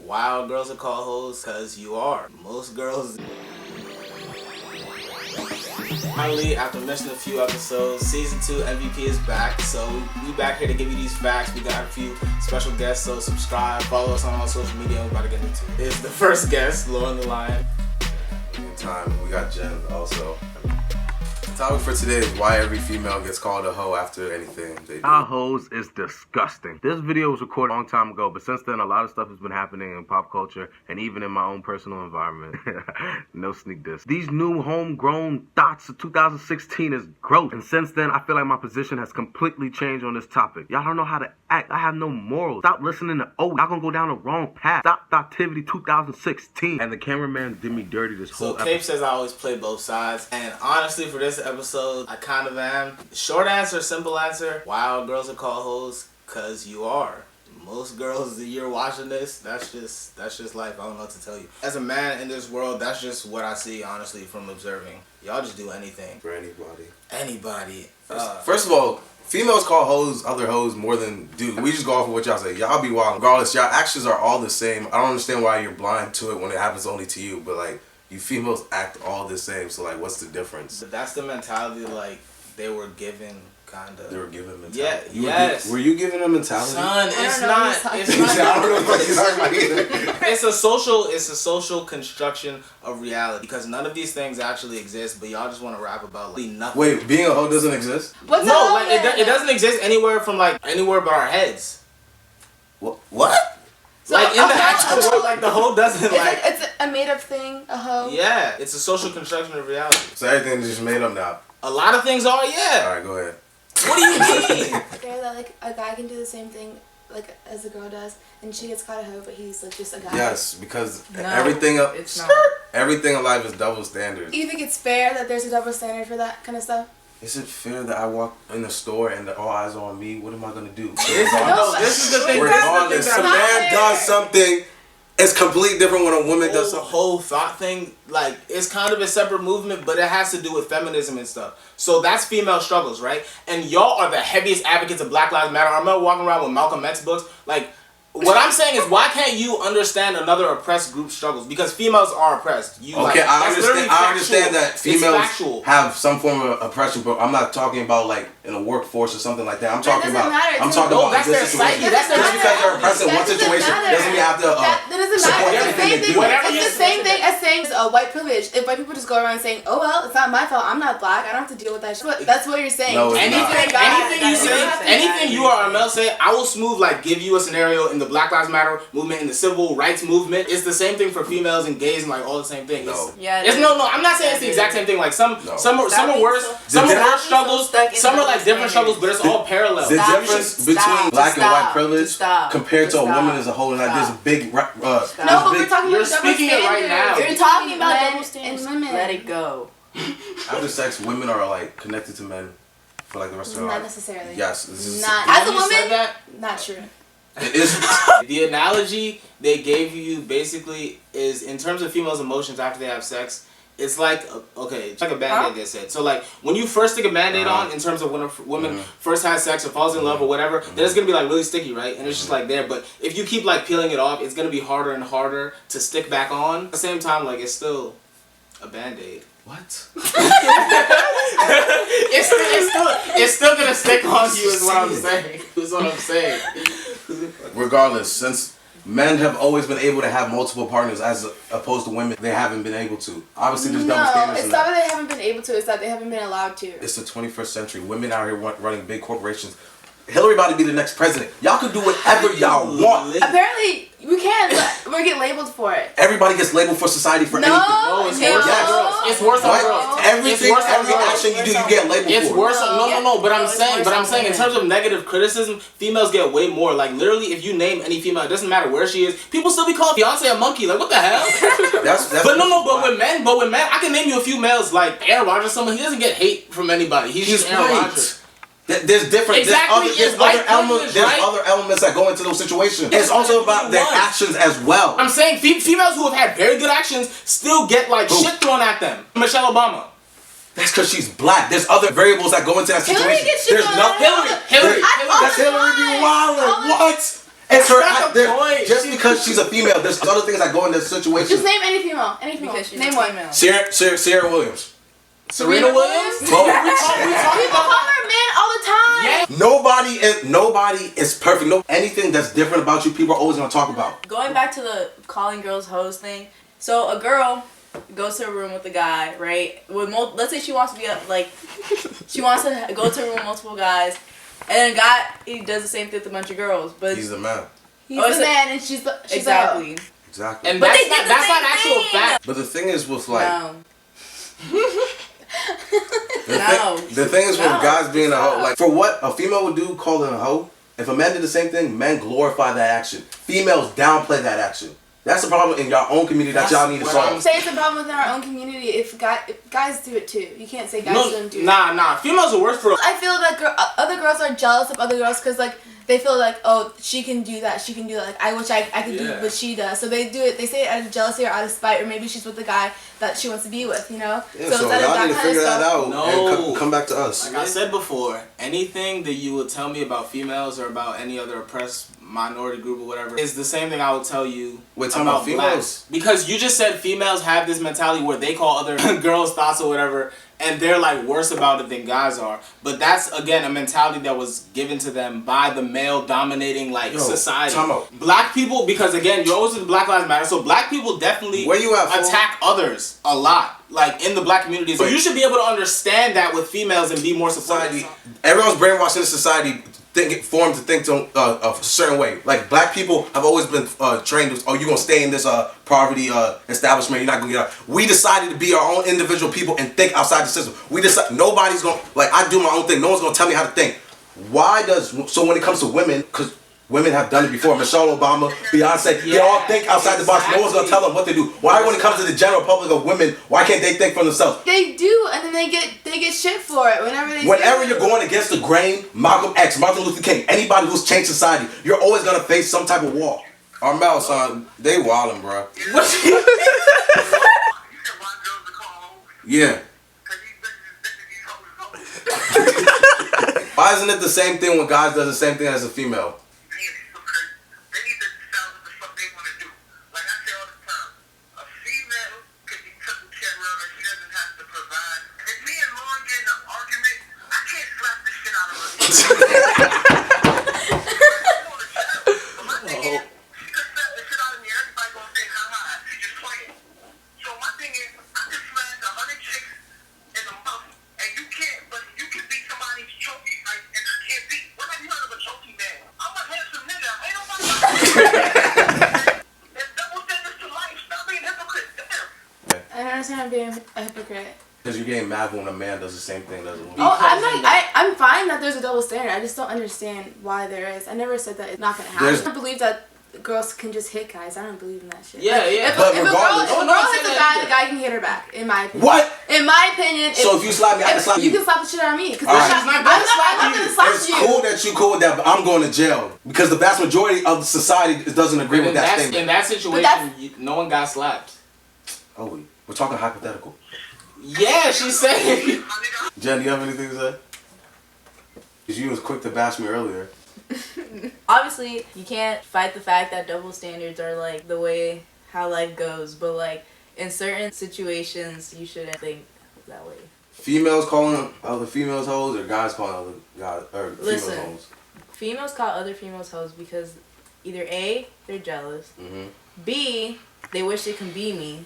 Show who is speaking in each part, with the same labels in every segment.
Speaker 1: Why all girls are called hoes? Because you are. Most girls... Finally, after missing a few episodes, Season 2 MVP is back. So we back here to give you these facts. We got a few special guests, so subscribe, follow us on all social media, and we're about to get into it. Here's the first guest, Lauren the Lion.
Speaker 2: In time, we got Jen also. The topic for today is why every female gets called a hoe after anything they do.
Speaker 3: Our hoes is disgusting. This video was recorded a long time ago, but since then a lot of stuff has been happening in pop culture and even in my own personal environment. No sneak diss. These new homegrown thoughts of 2016 is gross. And since then I feel like my position has completely changed on this topic. Y'all don't know how to act. I have no morals. Stop listening to y'all gonna go down the wrong path. Stop Thotivity 2016. And the cameraman did me dirty this whole episode.
Speaker 1: So Cape says I always play both sides, and honestly for this episode I kind of am. Short answer, simple answer, why all girls are called hoes? Cause you are. Most girls that you're watching this, that's just life. I don't know what to tell you. As a man in this world, that's just what I see, honestly, from observing. Y'all just do anything.
Speaker 2: For anybody.
Speaker 1: Anybody.
Speaker 2: First of all, females call hoes other hoes more than dudes. We just go off of what y'all say. Y'all be wild. Regardless, y'all actions are all the same. I don't understand why you're blind to it when it happens only to you, but like, you females act all the same, so like, what's the difference?
Speaker 1: But that's the mentality like they were given, kinda.
Speaker 2: They were given mentality.
Speaker 1: Yeah,
Speaker 2: yes. Were you given a mentality?
Speaker 1: Son, it's not.
Speaker 2: I don't know what you're talking about either.
Speaker 1: It's a social construction of reality because none of these things actually exist, but y'all just want to rap about like nothing.
Speaker 2: Wait, being a hoe doesn't exist?
Speaker 1: No, like it doesn't exist anywhere from like anywhere but our heads.
Speaker 2: What?
Speaker 1: So like in the actual world, like the hoe doesn't like.
Speaker 4: It's a made up thing, a hoe.
Speaker 1: Yeah, it's a social construction of reality.
Speaker 2: So everything's just made up now.
Speaker 1: A lot of things are, yeah.
Speaker 2: All right, go ahead.
Speaker 1: What do you mean?
Speaker 4: Fair that like a guy can do the same thing like as a girl does, and she gets called a hoe, but he's like just a guy.
Speaker 2: Yes, because
Speaker 5: No,
Speaker 2: everything
Speaker 5: it's not.
Speaker 2: everything in life is double standard.
Speaker 4: You think it's fair that there's a double standard for that kind of stuff?
Speaker 2: Is it fair that I walk in the store and all eyes are on me? What am I gonna do?
Speaker 1: This is the thing.
Speaker 2: Regardless, if a man does something, it's completely different when a woman does
Speaker 1: The
Speaker 2: something.
Speaker 1: whole thought thing, like, it's kind of a separate movement, but it has to do with feminism and stuff. So that's female struggles, right? And y'all are the heaviest advocates of Black Lives Matter. I remember walking around with Malcolm X books. Like, what I'm saying is, why can't you understand another oppressed group's struggles? Because females are oppressed.
Speaker 2: Okay, I understand that females have some form of oppression, but I'm not talking about like in a workforce or something like that. I'm talking about
Speaker 1: that's their
Speaker 2: this situation.
Speaker 1: psyche. That's their
Speaker 2: Just because they're oppressed in one situation doesn't mean you have to
Speaker 4: that doesn't
Speaker 2: support
Speaker 4: matter.
Speaker 2: everything they do.
Speaker 4: It's the same thing as saying white privilege. If white people just go around saying, "Oh well, it's not my fault. I'm not black. I don't have to deal with that shit." That's what you're saying.
Speaker 2: No, it's
Speaker 1: anything you or Mel say, I will smooth like give you a scenario in the Black Lives Matter movement, in the civil rights movement. It's the same thing for females and gays and like all the same thing.
Speaker 2: No.
Speaker 1: I'm not saying it's the exact same thing. Like some are worse. Some are worse struggles. Some are like different struggles, but it's all parallel.
Speaker 2: The difference between black and white privilege compared to a woman as a whole, and like this big.
Speaker 4: No, but we're talking
Speaker 1: You're
Speaker 4: about double
Speaker 1: speaking it right now.
Speaker 4: You're talking about double standards and women.
Speaker 5: Let it go.
Speaker 2: After sex, women are like connected to men for like the rest of their life.
Speaker 4: Not necessarily.
Speaker 2: Yes, this is
Speaker 4: not as a woman.
Speaker 1: Said that?
Speaker 4: Not true.
Speaker 2: It is.
Speaker 1: The analogy they gave you basically is in terms of females' emotions after they have sex. It's like it's like a band-aid they said. So like when you first stick a band-aid on, in terms of when a woman first has sex or falls in love or whatever, then it's gonna be like really sticky, right? And it's just like there. But if you keep like peeling it off, it's gonna be harder and harder to stick back on. At the same time, like it's still a band-aid.
Speaker 2: What?
Speaker 1: it's still gonna stick on you. Is what I'm saying. Is what I'm saying.
Speaker 2: Regardless, since men have always been able to have multiple partners as opposed to women, they haven't been able to. Obviously, there's double standards.
Speaker 4: It's not that they haven't been able to. It's that they haven't been allowed to.
Speaker 2: It's the 21st century. Women out here running big corporations. Hillary about to be the next president. Y'all can do whatever y'all want.
Speaker 4: Apparently, we can't. We're getting labeled for it.
Speaker 2: Everybody gets labeled for society for anything.
Speaker 1: No, it's worse on girls. It's worse on girls.
Speaker 2: Every action you do, you get labeled for.
Speaker 1: It's worse on no. But I'm saying in terms of negative criticism, females get way more. Like literally, if you name any female, it doesn't matter where she is, people still be calling Beyonce a monkey. Like what the hell? But with men, I can name you a few males like Aaron Rodgers. Someone he doesn't get hate from anybody. He's just Aaron Rodgers.
Speaker 2: There's different.
Speaker 1: Exactly.
Speaker 2: There's other elements that go into those situations. It's also about their actions as well.
Speaker 1: I'm saying females who have had very good actions still get like shit thrown at them. Michelle Obama.
Speaker 2: That's because she's black. There's other variables that go into that situation.
Speaker 4: Hillary gets shit
Speaker 2: There's
Speaker 4: thrown
Speaker 2: nothing.
Speaker 4: at her.
Speaker 2: That's Hillary be wildin'. What? It's her.
Speaker 1: That's not the point.
Speaker 2: Just because she's a female, there's other things that go in this situation.
Speaker 4: Just name any female. Any female. Name one.
Speaker 2: Sierra Williams.
Speaker 1: Serena Williams?
Speaker 4: People call her men all the time.
Speaker 1: Yeah.
Speaker 2: Nobody is perfect. No, anything that's different about you, people are always gonna talk about.
Speaker 5: Going back to the calling girls hoes thing. So a girl goes to a room with a guy, right? With let's say she wants to be she wants to go to a room with multiple guys, and then a guy he does the same thing with a bunch of girls, but
Speaker 2: He's the man.
Speaker 4: He's the man, and she's
Speaker 5: exactly.
Speaker 2: Exactly.
Speaker 1: And
Speaker 5: But
Speaker 1: that's not actual fact.
Speaker 2: But the thing is with like.
Speaker 5: No.
Speaker 2: The thing is with guys being a hoe, like for what a female would do calling a hoe, if a man did the same thing, men glorify that action. Females downplay that action. That's the problem in your own community that y'all need to solve.
Speaker 4: Say it's a problem within our own community if guys do it too. You can't say guys don't do it.
Speaker 1: Nah. Females are worse for.
Speaker 4: I feel that other girls are jealous of other girls because like they feel like, oh, she can do that. She can do that. Like I wish I could do what she does. So they do it. They say it out of jealousy or out of spite, or maybe she's with the guy that she wants to be with. You know.
Speaker 2: Yeah, so y'all need to figure that out and come back to us.
Speaker 1: Like I said before, anything that you would tell me about females or about any other oppressed minority group or whatever is the same thing I would tell you about females. Blacks. Because you just said females have this mentality where they call other girls thoughts or whatever, and they're like worse about it than guys are. But that's again a mentality that was given to them by the male dominating society. Black people, because again, you're always with Black Lives Matter, so black people definitely attack others a lot, like in the black community. So you should be able to understand that with females and be more supportive.
Speaker 2: Everyone's brainwashed in the society. Formed to think a certain way. Like black people have always been trained. Oh, you're gonna stay in this poverty establishment. You're not gonna get out. We decided to be our own individual people and think outside the system. We decide nobody's gonna I do my own thing. No one's gonna tell me how to think. So when it comes to women, because women have done it before. Michelle Obama, Beyonce, they all think outside the box. No one's gonna tell them what to do. Why, when it comes to the general public of women, why can't they think for themselves?
Speaker 4: They do, and then they get shit for it
Speaker 2: whenever you're going against the grain. Malcolm X, Martin Luther King, anybody who's changed society, you're always gonna face some type of wall. Armel, son, they wildin', bro. Yeah. Why isn't it the same thing when guys does the same thing as a female?
Speaker 4: I'm being a hypocrite.
Speaker 2: Because you're getting mad when a man does the same thing as a woman.
Speaker 4: Oh, I'm fine that there's a double standard. I just don't understand why there is. I never said that it's not gonna happen. I don't believe that girls can just hit guys. I don't believe in that shit.
Speaker 1: Yeah.
Speaker 4: If a girl hits a guy, the guy can hit her back. In my opinion.
Speaker 2: What?
Speaker 4: In my opinion.
Speaker 2: So if you slap me, I can slap you.
Speaker 4: You can slap the shit out of me. Because
Speaker 1: I'm not gonna slap you.
Speaker 2: It's cool that you cool with that, but I'm going to jail because the vast majority of society doesn't agree with that statement.
Speaker 1: In that situation, no one got slapped.
Speaker 2: Oh, we're talking hypothetical.
Speaker 1: Yeah, she said.
Speaker 2: Jen, do you have anything to say? Because you was quick to bash me earlier.
Speaker 5: Obviously, you can't fight the fact that double standards are like the way how life goes, but like in certain situations, you shouldn't think that way.
Speaker 2: Females calling other females hoes, or guys calling other guys or females hoes?
Speaker 5: Females call other females hoes because either A, they're jealous, B, they wish they can be me.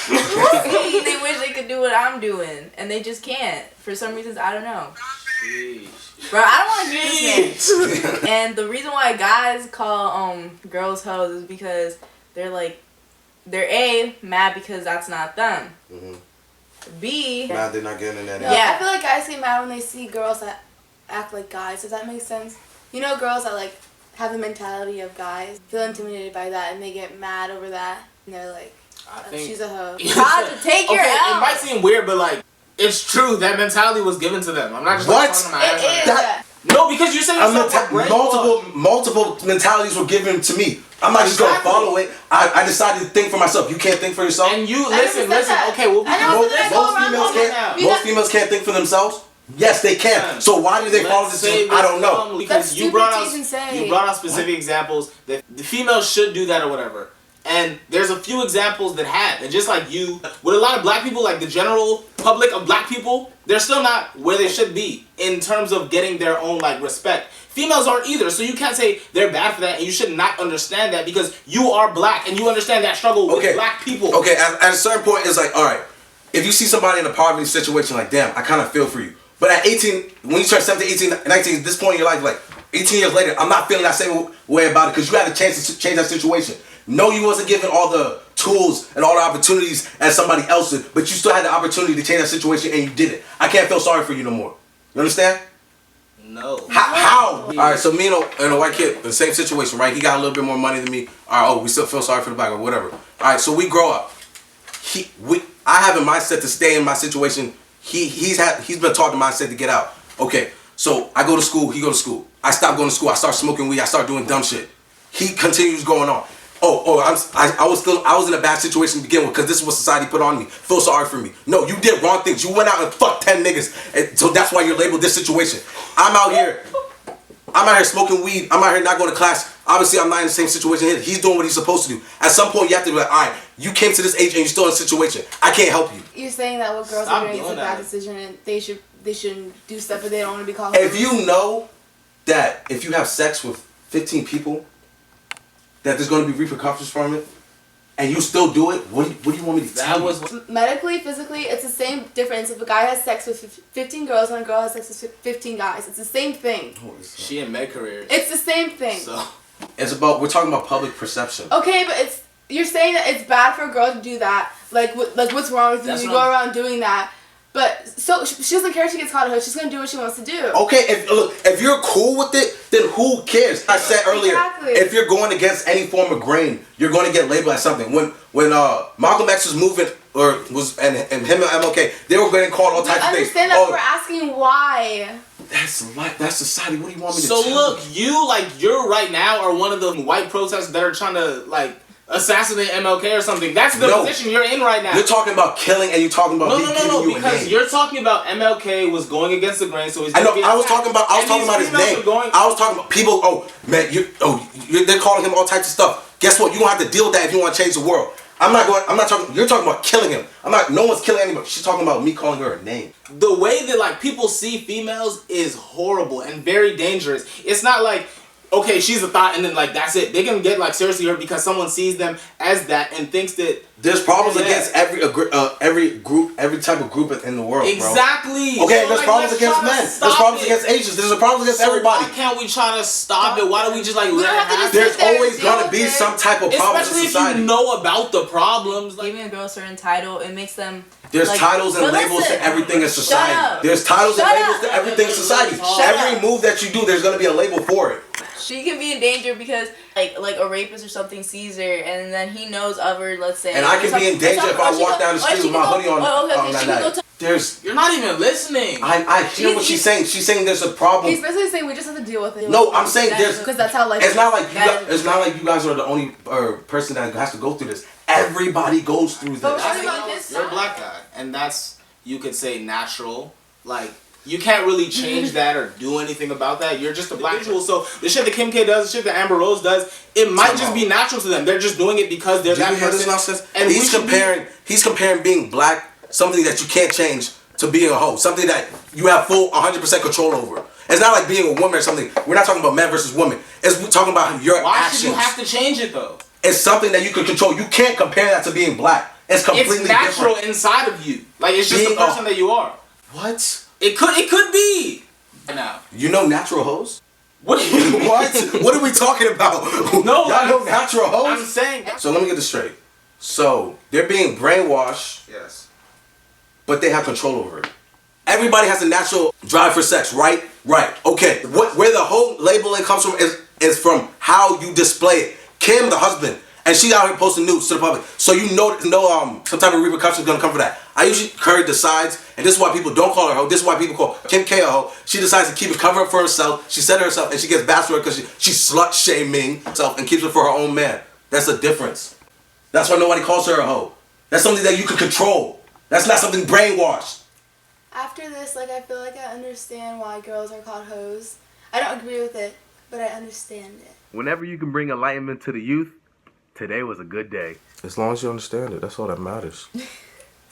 Speaker 5: They wish they could do what I'm doing, and they just can't. For some reasons, I don't know. Bro, I don't want to hear this. And the reason why guys call girls hoes is because they're A, mad because that's not them. B,
Speaker 2: mad they're not getting in that.
Speaker 4: Yeah, I feel like guys get mad when they see girls that act like guys. Does that make sense? You know, girls that like have the mentality of guys feel intimidated by that, and they get mad over that, and they're like, I think she's a hoe.
Speaker 5: God, take your L.
Speaker 1: It might seem weird, but like, it's true. That mentality was given to them. I'm not just talking my ass. No, because you said
Speaker 2: multiple mentalities were given to me. I'm not just gonna follow it. I decided to think for myself. You can't think for yourself.
Speaker 1: And you listen. Okay, well,
Speaker 2: most females can't think for themselves. Yes, they can. So why do they follow this? I don't know.
Speaker 1: Because you brought out specific examples that the females should do that or whatever. And there's a few examples that have. And just like you, with a lot of black people, like the general public of black people, they're still not where they should be in terms of getting their own like respect. Females aren't either, so you can't say they're bad for that, and you should not understand that because you are black and you understand that struggle with black people.
Speaker 2: Okay, at a certain point, it's like, all right, if you see somebody in a poverty situation, like, damn, I kind of feel for you. But at 18, when you turn 17, 18, 19, this point in your life, like 18 years later, I'm not feeling that same way about it because you had a chance to change that situation. No, you wasn't given all the tools and all the opportunities as somebody else did, but you still had the opportunity to change that situation and you did it. I can't feel sorry for you no more. You understand?
Speaker 1: No.
Speaker 2: How? Alright, so me and a white kid, the same situation, right? He got a little bit more money than me. Alright, we still feel sorry for the black or whatever. Alright, so we grow up. I have a mindset to stay in my situation. He's been taught the mindset to get out. Okay, so I go to school, he go to school. I stop going to school, I start smoking weed, I start doing dumb shit. He continues going on. I was in a bad situation to begin with because this is what society put on me. Feel sorry for me. No, you did wrong things. You went out and fucked 10 niggas. And so that's why you're labeled this situation. I'm out here smoking weed. I'm out here not going to class. Obviously, I'm not in the same situation here. He's doing what he's supposed to do. At some point, you have to be like, all right, you came to this age and you're still in a situation. I can't help you.
Speaker 4: You're saying that what girls are doing is a bad decision and they shouldn't do stuff if they don't want to be called.
Speaker 2: If you know that if you have sex with 15 people, that there's going to be repercussions from it, and you still do it, what do you want me to tell you?
Speaker 4: Medically, physically, it's the same difference if a guy has sex with 15 girls and a girl has sex with 15 guys. It's the same thing.
Speaker 1: She in med careers.
Speaker 4: It's the same thing.
Speaker 1: So
Speaker 2: we're talking about public perception.
Speaker 4: Okay, but you're saying that it's bad for a girl to do that. Like what's wrong with you? You go around doing that. But so she doesn't care if she gets caught in hood. She's gonna do what she wants to do.
Speaker 2: Okay, if you're cool with it, then who cares? I said earlier, if you're going against any form of grain, you're going to get labeled as something. When Malcolm X was moving, and him and MLK, they were getting called all types of things.
Speaker 4: I understand that we're asking why.
Speaker 2: That's society. What do you want me to
Speaker 1: tell you? So look, you're right now are one of the white protesters that are trying to assassinate MLK or something. That's the position you're in right now.
Speaker 2: You're talking about killing and you're talking about
Speaker 1: no, because you're talking about MLK was going against the grain, so he's.
Speaker 2: I know. I was talking about his name. I was talking about people. Oh man, they're calling him all types of stuff. Guess what? You don't have to deal with that if you want to change the world. I'm not talking. You're talking about killing him. No one's killing anybody. She's talking about me calling her a name.
Speaker 1: The way that people see females is horrible and very dangerous. It's not like, okay, she's a thought, and then that's it. They can get seriously hurt because someone sees them as that and thinks that
Speaker 2: there's problems against every group, every type of group in the world.
Speaker 1: Exactly.
Speaker 2: Bro. Okay, there's problems against men. There's problems against Asians. There's problems against everybody.
Speaker 1: Why can't we try to stop it? Why don't we just let it happen?
Speaker 2: There's always gonna be some type of problem in society.
Speaker 1: Especially if you know about the problems.
Speaker 5: Giving a girl a certain title, it makes them.
Speaker 2: There's titles and labels to everything in society. There's titles and labels to everything in society. Every move that you do, there's gonna be a label for it.
Speaker 5: She can be in danger because like a rapist or something sees her and then he knows of her, let's say.
Speaker 2: And I can be in danger if I walk down the street with my hoodie on that night.
Speaker 1: You're not even listening.
Speaker 2: I hear what she's saying. She's saying there's a problem.
Speaker 4: He's basically saying we just have to deal with it.
Speaker 2: No, I'm saying there's
Speaker 4: because that's how
Speaker 2: it's not like you guys are the only person that has to go through this. Everybody goes through this.
Speaker 1: You're a black guy, and that's, you could say, natural. You can't really change that or do anything about that. You're just a black individual. So the shit that Kim K does, the shit that Amber Rose does, it might just be natural to them. They're just doing it because they're that person.
Speaker 2: And he's comparing being black, something that you can't change, to being a hoe, something that you have full 100% control over. It's not like being a woman or something. We're not talking about men versus women. We're talking about your actions.
Speaker 1: Why should you have to change it though?
Speaker 2: It's something that you can control. You can't compare that to being black. It's completely different.
Speaker 1: It's natural inside of you. It's just the person that you are.
Speaker 2: What?
Speaker 1: It could be. Now.
Speaker 2: You know natural hoes?
Speaker 1: What?
Speaker 2: What are we talking about?
Speaker 1: No,
Speaker 2: y'all know natural hoes?
Speaker 1: I'm saying.
Speaker 2: So let me get this straight. So they're being brainwashed.
Speaker 1: Yes.
Speaker 2: But they have control over it. Everybody has a natural drive for sex, right? Right. Okay. Where the whole labeling comes from is from how you display it. Kim, the husband, and she's out here posting nudes to the public. So you know some type of repercussion is gonna come for that. I usually Curry decides, and this is why people don't call her a hoe. This is why people call Kim K a hoe. She decides to keep it covered up for herself. She said it herself, and she gets bashed for it because she's slut shaming herself and keeps it for her own man. That's the difference. That's why nobody calls her a hoe. That's something that you can control. That's not something brainwashed.
Speaker 4: After this, like, I feel like I understand why girls are called hoes. I don't agree with it, but I understand it.
Speaker 3: Whenever you can bring enlightenment to the youth, today was a good day.
Speaker 2: As long as you understand it, that's all that matters.